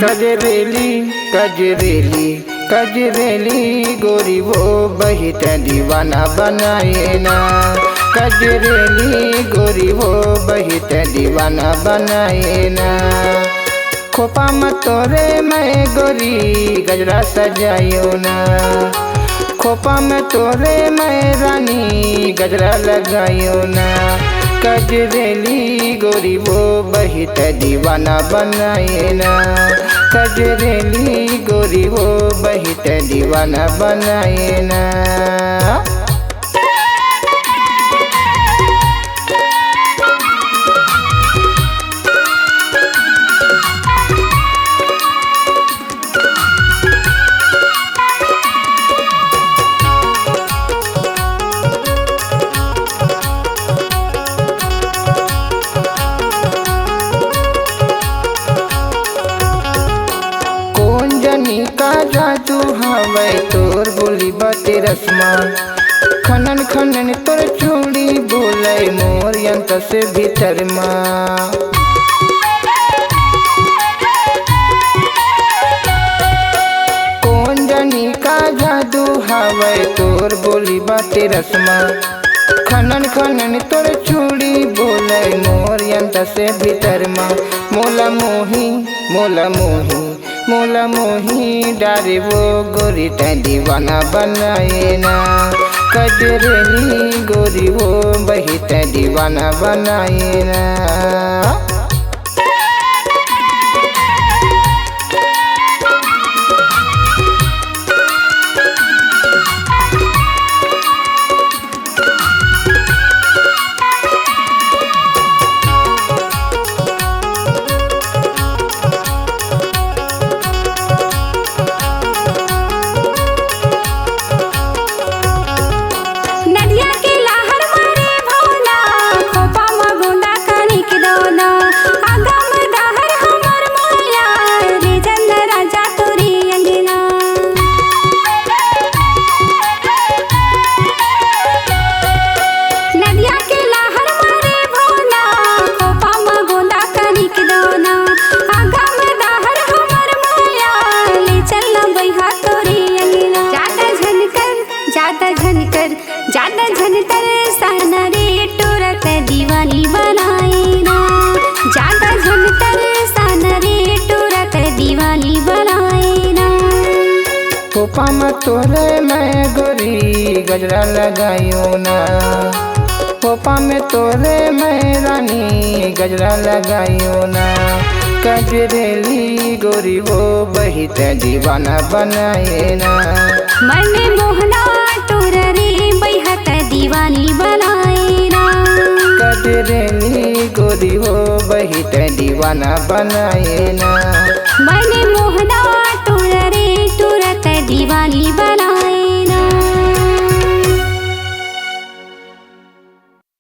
कजरेली कजरेली कजरेली गोरी वो बहित दीवाना बनाए ना। कजरेली गोरी वो बहित दीवाना बनाए ना। खोपा में तोरे मैं गोरी गजरा सजायो ना। खोपा में तोरे मैं रानी गजरा लगायो ना। कजरेली गोरी वो बहित दीवाना बनाए ना। कजरेली गोरी वो बहित दीवाना बनाए ना। का जादू हवे तोर बोली बाते रस्मा। खनन खनन तोर चूड़ी बोले मोर यंत्र से भीतर माँ। कौन जानी का जादू हवे तोर बोली बाते रस्मा। खनन खनन तोर चूड़ी बोले मोर यंत्र से भीतर माँ। मोला मोही मोला मोही मोला मोही डारे वो गोरी तै दीवाना बनाए ना। कजरेली गोरी वो बहित दीवाना बनाए ना। ज्यादा झनकर सहना रे टोरत दीवानी बनाए ना। ज्यादा झनकर सहना रे टोरत दीवानी बनाए ना। खोपा में तोरे मैं गोरी गजरा लगायो ना। खोपा में तोरे मैं रानी गजरा लगायो ना। कजरेली गोरी वो बहित दीवाना बनाए ना। मने मोहना तोर रे बहित दीवानी बनाए ना। कजरेली गोरी वो बहित दीवाना बनाए ना। मने मोहना तोर रे टोरत दीवानी बनाए।